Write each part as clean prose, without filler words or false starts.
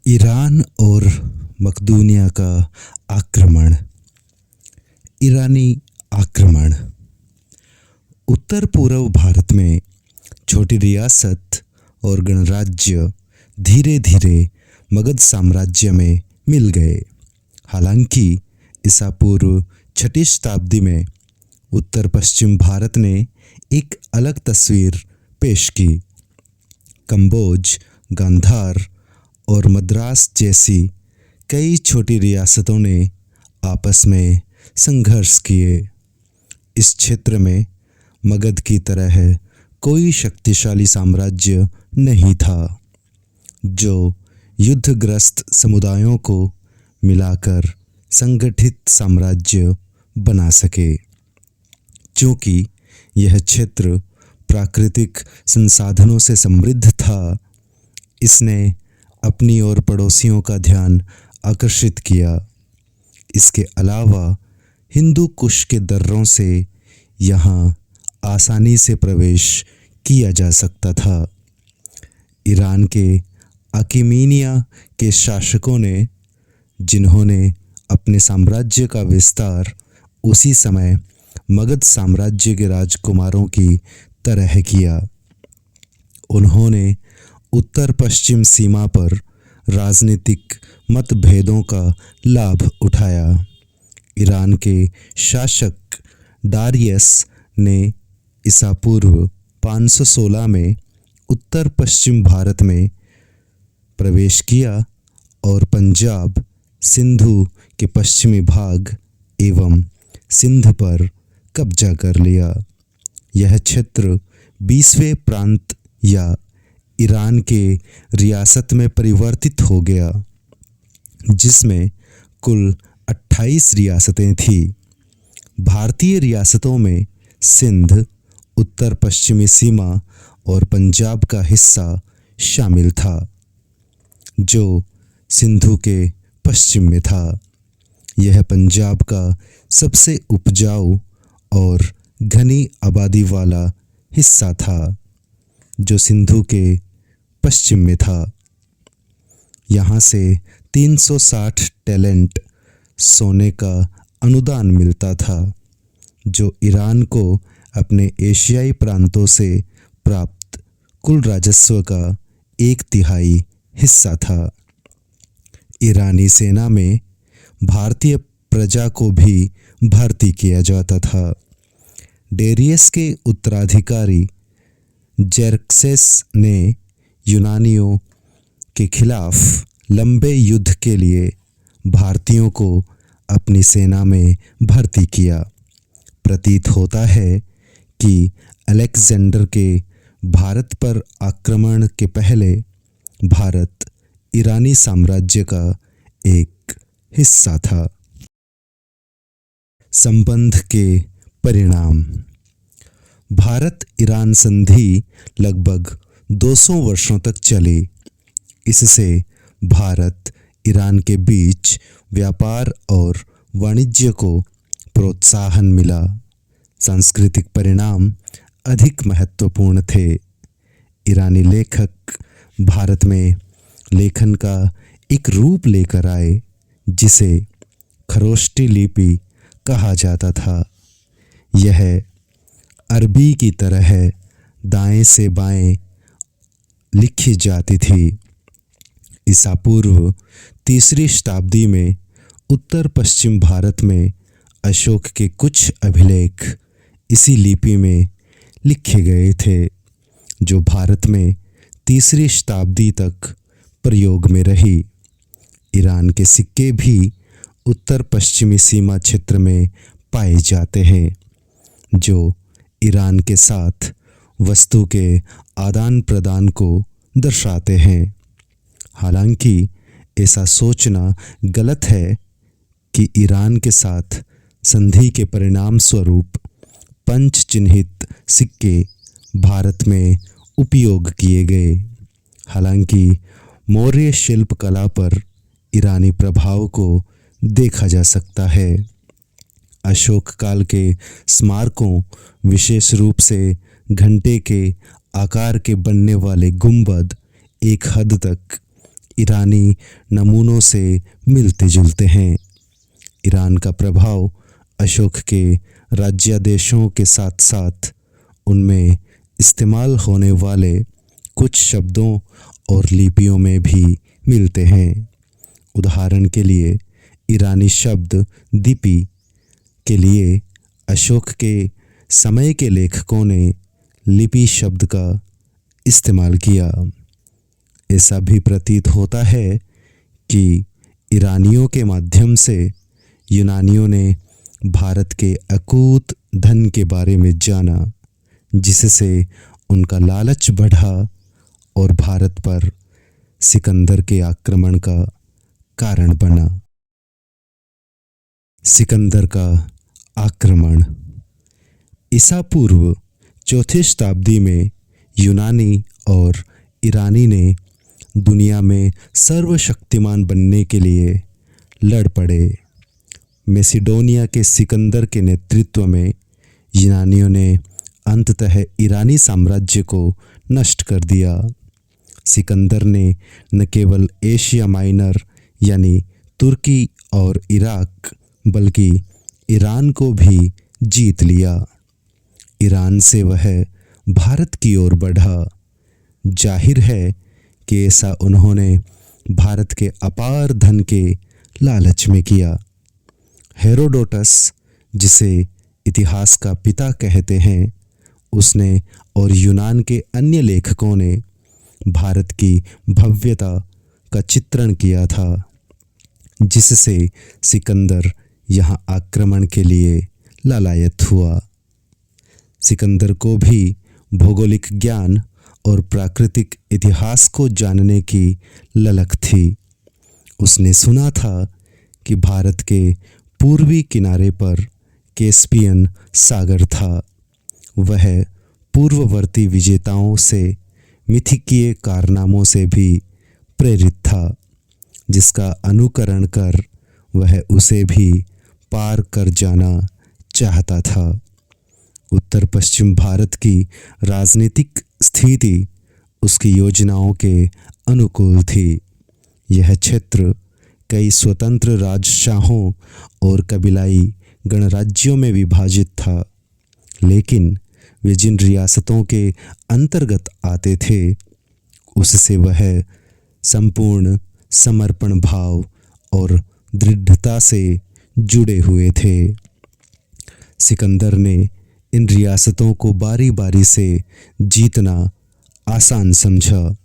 Iran और मकदूनिया का आक्रमण। ईरानी आक्रमण। उत्तर पूर्व भारत में छोटी रियासत और गणराज्य धीरे धीरे मगध साम्राज्य में मिल गए। हालांकि ईसा पूर्व 6ठी शताब्दी में उत्तर पश्चिम भारत ने एक अलग तस्वीर पेश की। कंबोज, गांधार और मद्रास जैसी कई छोटी रियासतों ने आपस में संघर्ष किए। इस क्षेत्र में मगध की तरह कोई शक्तिशाली साम्राज्य नहीं था जो युद्धग्रस्त समुदायों को मिलाकर संगठित साम्राज्य बना सके। क्योंकि यह क्षेत्र प्राकृतिक संसाधनों से समृद्ध था, इसने अपनी और पड़ोसियों का ध्यान आकर्षित किया। इसके अलावा हिंदू कुश के दर्रों से यहाँ आसानी से प्रवेश किया जा सकता था। ईरान के अकीमीनिया के शासकों ने, जिन्होंने अपने साम्राज्य का विस्तार उसी समय मगध साम्राज्य के राजकुमारों की तरह किया, उन्होंने उत्तर पश्चिम सीमा पर राजनीतिक मतभेदों का लाभ उठाया। ईरान के शासक डारियस ने ईसा पूर्व 516 में उत्तर पश्चिम भारत में प्रवेश किया और पंजाब, सिंधु के पश्चिमी भाग एवं सिंध पर कब्जा कर लिया। यह क्षेत्र 20वें प्रांत या ईरान के रियासत में परिवर्तित हो गया, जिसमें कुल 28 रियासतें थीं। भारतीय रियासतों में सिंध, उत्तर पश्चिमी सीमा और पंजाब का हिस्सा शामिल था, जो सिंधु के पश्चिम में था। यह पंजाब का सबसे उपजाऊ और घनी आबादी वाला हिस्सा था, जो सिंधु के पश्चिम में था। यहाँ से 360 टैलेंट सोने का अनुदान मिलता था, जो ईरान को अपने एशियाई प्रांतों से प्राप्त कुल राजस्व का 1/3 हिस्सा था। ईरानी सेना में भारतीय प्रजा को भी भर्ती किया जाता था। डेरियस के उत्तराधिकारी जेर्क्सेस ने यूनानियों के खिलाफ लंबे युद्ध के लिए भारतीयों को अपनी सेना में भर्ती किया। प्रतीत होता है कि अलेक्जेंडर के भारत पर आक्रमण के पहले भारत ईरानी साम्राज्य का एक हिस्सा था। संबंध के परिणाम। भारत ईरान संधि लगभग 200 वर्षों तक चली। इससे भारत ईरान के बीच व्यापार और वाणिज्य को प्रोत्साहन मिला। सांस्कृतिक परिणाम अधिक महत्वपूर्ण थे। ईरानी लेखक भारत में लेखन का एक रूप लेकर आए, जिसे खरोष्टी लिपि कहा जाता था। यह अरबी की तरह दाएं से बाएं लिखी जाती थी। ईसा पूर्व 3री शताब्दी में उत्तर पश्चिम भारत में अशोक के कुछ अभिलेख इसी लिपि में लिखे गए थे, जो भारत में 3री शताब्दी तक प्रयोग में रही। ईरान के सिक्के भी उत्तर पश्चिमी सीमा क्षेत्र में पाए जाते हैं, जो ईरान के साथ वस्तु के आदान प्रदान को दर्शाते हैं। हालांकि ऐसा सोचना गलत है कि ईरान के साथ संधि के परिणाम स्वरूप पंच चिन्हित सिक्के भारत में उपयोग किए गए। हालांकि मौर्य शिल्पकला पर ईरानी प्रभाव को देखा जा सकता है। अशोक काल के स्मारकों, विशेष रूप से घंटे के आकार के बनने वाले गुंबद, एक हद तक ईरानी नमूनों से मिलते जुलते हैं। ईरान का प्रभाव अशोक के राज्यादेशों के साथ साथ उनमें इस्तेमाल होने वाले कुछ शब्दों और लिपियों में भी मिलते हैं। उदाहरण के लिए ईरानी शब्द दीपी के लिए अशोक के समय के लेखकों ने लिपि शब्द का इस्तेमाल किया। ऐसा भी प्रतीत होता है कि ईरानियों के माध्यम से यूनानियों ने भारत के अकूत धन के बारे में जाना, जिससे उनका लालच बढ़ा और भारत पर सिकंदर के आक्रमण का कारण बना। सिकंदर का आक्रमण ईसा पूर्व चौथी शताब्दी में यूनानी और ईरानी ने दुनिया में सर्वशक्तिमान बनने के लिए लड़ पड़े। मैसिडोनिया के सिकंदर के नेतृत्व में यूनानियों ने अंततः ईरानी साम्राज्य को नष्ट कर दिया। सिकंदर ने न केवल एशिया माइनर यानी तुर्की और इराक बल्कि ईरान को भी जीत लिया। ईरान से वह भारत की ओर बढ़ा। जाहिर है कि ऐसा उन्होंने भारत के अपार धन के लालच में किया। हेरोडोटस, जिसे इतिहास का पिता कहते हैं, उसने और यूनान के अन्य लेखकों ने भारत की भव्यता का चित्रण किया था, जिससे सिकंदर यहाँ आक्रमण के लिए लालायत हुआ। सिकंदर को भी भौगोलिक ज्ञान और प्राकृतिक इतिहास को जानने की ललक थी। उसने सुना था कि भारत के पूर्वी किनारे पर कैस्पियन सागर था। वह पूर्ववर्ती विजेताओं से मिथिकीय कारनामों से भी प्रेरित था, जिसका अनुकरण कर वह उसे भी पार कर जाना चाहता था। उत्तर पश्चिम भारत की राजनीतिक स्थिति उसकी योजनाओं के अनुकूल थी। यह क्षेत्र कई स्वतंत्र राजशाहों और कबीलाई गणराज्यों में विभाजित था, लेकिन वे जिन रियासतों के अंतर्गत आते थे उससे वह संपूर्ण समर्पण भाव और दृढ़ता से जुड़े हुए थे। सिकंदर ने इन रियासतों को बारी बारी से जीतना आसान समझा।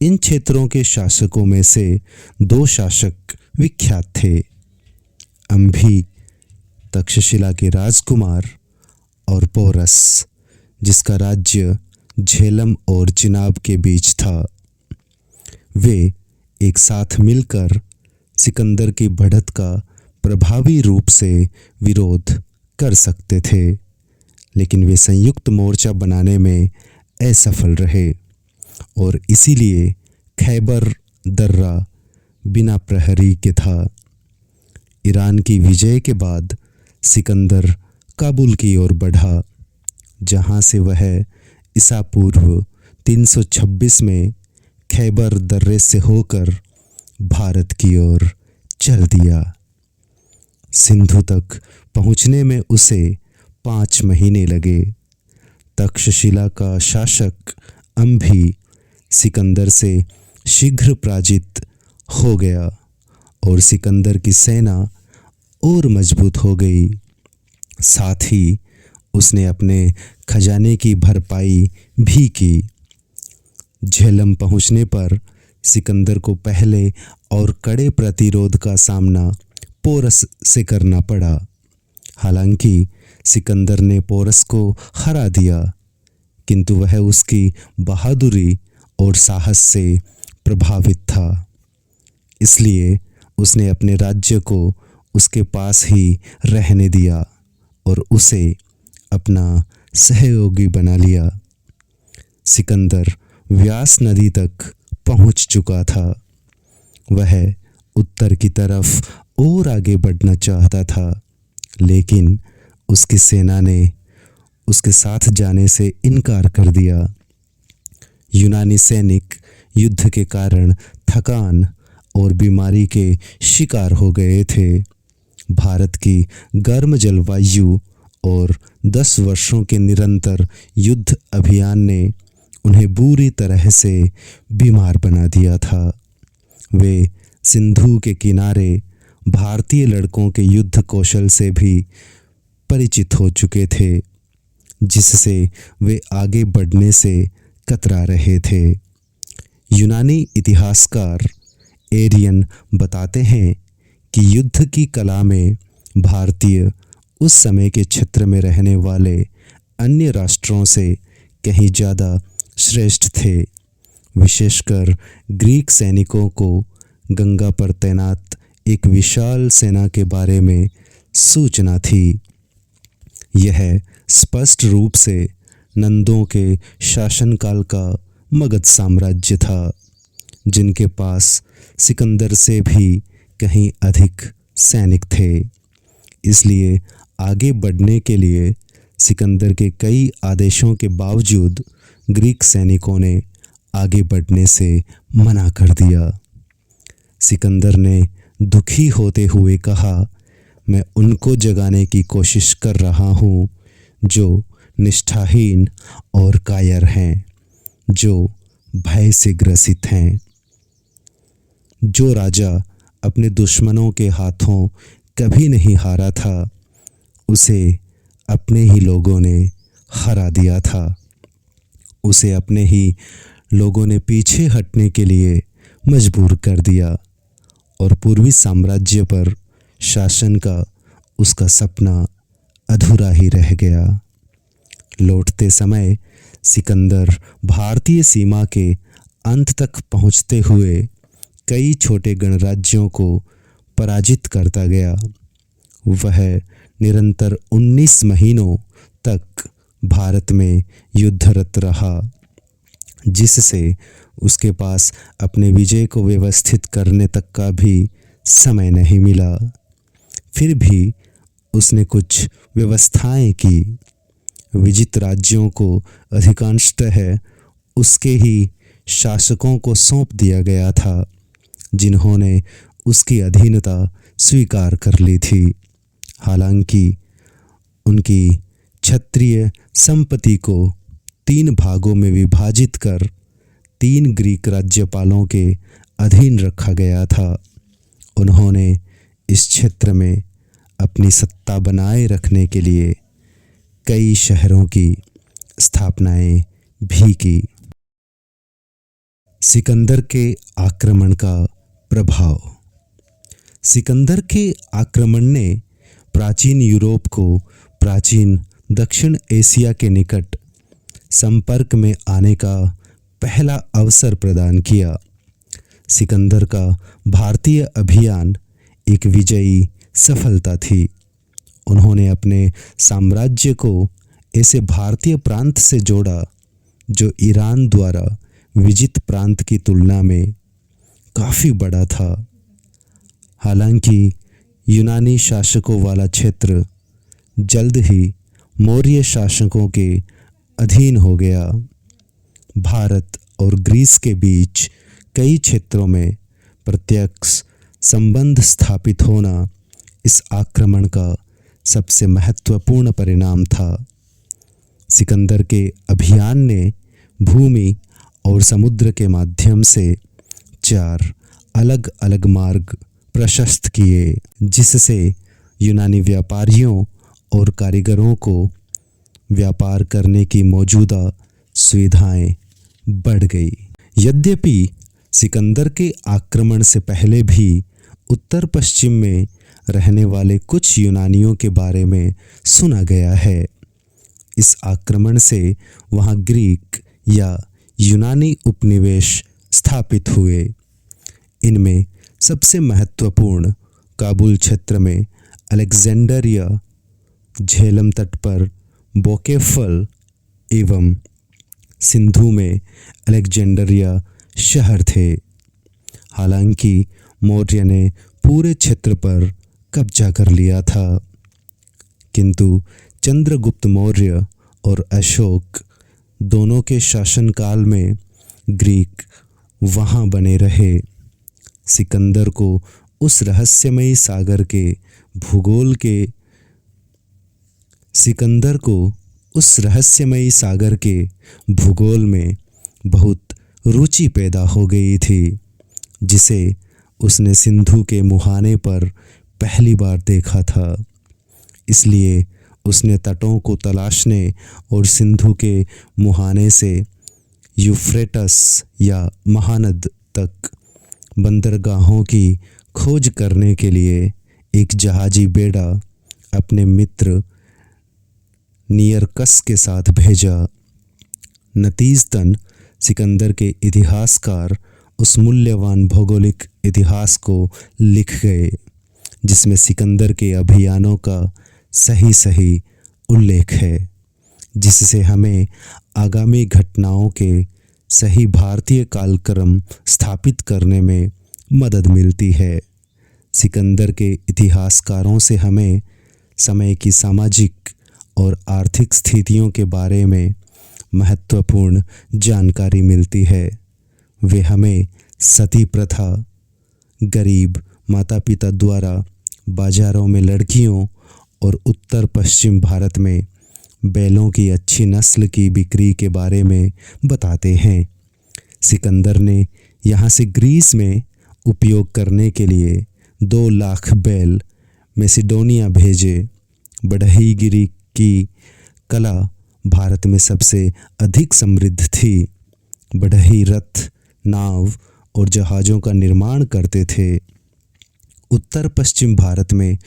इन क्षेत्रों के शासकों में से दो शासक विख्यात थे, अंभी तक्षशिला के राजकुमार और पोरस, जिसका राज्य झेलम और चिनाब के बीच था। वे एक साथ मिलकर सिकंदर की बढ़त का प्रभावी रूप से विरोध कर सकते थे, लेकिन वे संयुक्त मोर्चा बनाने में असफल रहे और इसीलिए खैबर दर्रा बिना प्रहरी के था। ईरान की विजय के बाद सिकंदर काबुल की ओर बढ़ा, जहां से वह ईसा पूर्व 326 में खैबर दर्रे से होकर भारत की ओर चल दिया। सिंधु तक पहुंचने में उसे 5 महीने लगे। तक्षशिला का शासक अंभी सिकंदर से शीघ्र पराजित हो गया और सिकंदर की सेना और मजबूत हो गई। साथ ही उसने अपने खजाने की भरपाई भी की। झेलम पहुंचने पर सिकंदर को पहले और कड़े प्रतिरोध का सामना पोरस से करना पड़ा। हालांकि सिकंदर ने पोरस को हरा दिया, किंतु वह उसकी बहादुरी और साहस से प्रभावित था। इसलिए उसने अपने राज्य को उसके पास ही रहने दिया और उसे अपना सहयोगी बना लिया। सिकंदर व्यास नदी तक पहुंच चुका था। वह उत्तर की तरफ और आगे बढ़ना चाहता था, लेकिन उसकी सेना ने उसके साथ जाने से इनकार कर दिया। यूनानी सैनिक युद्ध के कारण थकान और बीमारी के शिकार हो गए थे। भारत की गर्म जलवायु और 10 वर्षों के निरंतर युद्ध अभियान ने उन्हें बुरी तरह से बीमार बना दिया था। वे सिंधु के किनारे भारतीय लड़कों के युद्ध कौशल से भी परिचित हो चुके थे, जिससे वे आगे बढ़ने से कतरा रहे थे। यूनानी इतिहासकार एरियन बताते हैं कि युद्ध की कला में भारतीय उस समय के क्षेत्र में रहने वाले अन्य राष्ट्रों से कहीं ज़्यादा श्रेष्ठ थे। विशेषकर ग्रीक सैनिकों को गंगा पर तैनात एक विशाल सेना के बारे में सूचना थी। यह स्पष्ट रूप से नंदों के शासनकाल का मगध साम्राज्य था, जिनके पास सिकंदर से भी कहीं अधिक सैनिक थे। इसलिए आगे बढ़ने के लिए सिकंदर के कई आदेशों के बावजूद ग्रीक सैनिकों ने आगे बढ़ने से मना कर दिया। सिकंदर ने दुखी होते हुए कहा, मैं उनको जगाने की कोशिश कर रहा हूँ जो निष्ठाहीन और कायर हैं, जो भय से ग्रसित हैं। जो राजा अपने दुश्मनों के हाथों कभी नहीं हारा था, उसे अपने ही लोगों ने हरा दिया था। उसे अपने ही लोगों ने पीछे हटने के लिए मजबूर कर दिया और पूर्वी साम्राज्य पर शासन का उसका सपना अधूरा ही रह गया। लौटते समय सिकंदर भारतीय सीमा के अंत तक पहुंचते हुए कई छोटे गणराज्यों को पराजित करता गया। वह निरंतर 19 महीनों तक भारत में युद्धरत रहा, जिससे उसके पास अपने विजय को व्यवस्थित करने तक का भी समय नहीं मिला। फिर भी उसने कुछ व्यवस्थाएं की। विजित राज्यों को अधिकांशतः उसके ही शासकों को सौंप दिया गया था, जिन्होंने उसकी अधीनता स्वीकार कर ली थी। हालांकि उनकी क्षत्रिय संपत्ति को 3 भागों में विभाजित कर 3 ग्रीक राज्यपालों के अधीन रखा गया था। उन्होंने इस क्षेत्र में अपनी सत्ता बनाए रखने के लिए कई शहरों की स्थापनाएं भी की। सिकंदर के आक्रमण का प्रभाव। सिकंदर के आक्रमण ने प्राचीन यूरोप को प्राचीन दक्षिण एशिया के निकट संपर्क में आने का पहला अवसर प्रदान किया। सिकंदर का भारतीय अभियान एक विजयी सफलता थी। उन्होंने अपने साम्राज्य को ऐसे भारतीय प्रांत से जोड़ा जो ईरान द्वारा विजित प्रांत की तुलना में काफ़ी बड़ा था। हालांकि यूनानी शासकों वाला क्षेत्र जल्द ही मौर्य शासकों के अधीन हो गया। भारत और ग्रीस के बीच कई क्षेत्रों में प्रत्यक्ष संबंध स्थापित होना इस आक्रमण का सबसे महत्वपूर्ण परिणाम था। सिकंदर के अभियान ने भूमि और समुद्र के माध्यम से 4 अलग अलग मार्ग प्रशस्त किए, जिससे यूनानी व्यापारियों और कारीगरों को व्यापार करने की मौजूदा सुविधाएं बढ़ गई। यद्यपि सिकंदर के आक्रमण से पहले भी उत्तर पश्चिम में रहने वाले कुछ यूनानियों के बारे में सुना गया है। इस आक्रमण से वहाँ ग्रीक या यूनानी उपनिवेश स्थापित हुए। इनमें सबसे महत्वपूर्ण काबुल क्षेत्र में अलेक्जेंडरिया, झेलम तट पर बोकेफल एवं सिंधु में अलेक्जेंडरिया शहर थे। हालांकि मौर्य ने पूरे क्षेत्र पर कब्जा कर लिया था, किंतु चंद्रगुप्त मौर्य और अशोक दोनों के शासनकाल में ग्रीक वहाँ बने रहे। सिकंदर को उस रहस्यमयी सागर के भूगोल में बहुत रुचि पैदा हो गई थी, जिसे उसने सिंधु के मुहाने पर पहली बार देखा था। इसलिए उसने तटों को तलाशने और सिंधु के मुहाने से यूफ्रेटस या महानद तक बंदरगाहों की खोज करने के लिए एक जहाजी बेड़ा अपने मित्र नियरकस के साथ भेजा। नतीजतन सिकंदर के इतिहासकार उस मूल्यवान भौगोलिक इतिहास को लिख गए, जिसमें सिकंदर के अभियानों का सही उल्लेख है, जिससे हमें आगामी घटनाओं के सही भारतीय कालक्रम स्थापित करने में मदद मिलती है। सिकंदर के इतिहासकारों से हमें समय की सामाजिक और आर्थिक स्थितियों के बारे में महत्वपूर्ण जानकारी मिलती है। वे हमें सती प्रथा, गरीब माता पिता द्वारा बाजारों में लड़कियों और उत्तर पश्चिम भारत में बैलों की अच्छी नस्ल की बिक्री के बारे में बताते हैं। सिकंदर ने यहाँ से ग्रीस में उपयोग करने के लिए 2 लाख बैल मैसिडोनिया भेजे। बढ़ईगिरी की कला भारत में सबसे अधिक समृद्ध थी। बढ़ई रथ, नाव और जहाज़ों का निर्माण करते थे। उत्तर पश्चिम भारत में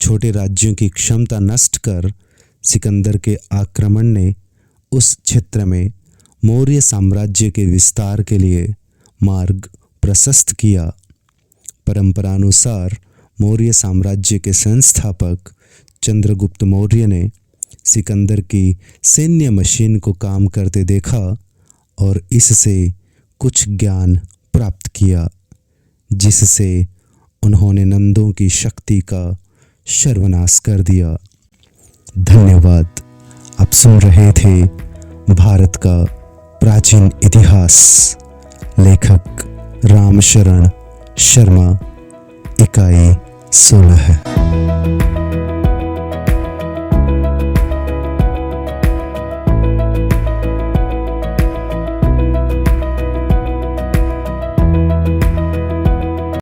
छोटे राज्यों की क्षमता नष्ट कर सिकंदर के आक्रमण ने उस क्षेत्र में मौर्य साम्राज्य के विस्तार के लिए मार्ग प्रशस्त किया। परंपरानुसार मौर्य साम्राज्य के संस्थापक चंद्रगुप्त मौर्य ने सिकंदर की सैन्य मशीन को काम करते देखा और इससे कुछ ज्ञान प्राप्त किया, जिससे उन्होंने नंदों की शक्ति का सर्वनाश कर दिया। धन्यवाद। आप सुन रहे थे भारत का प्राचीन इतिहास। लेखक रामशरण शर्मा, इकाई 16।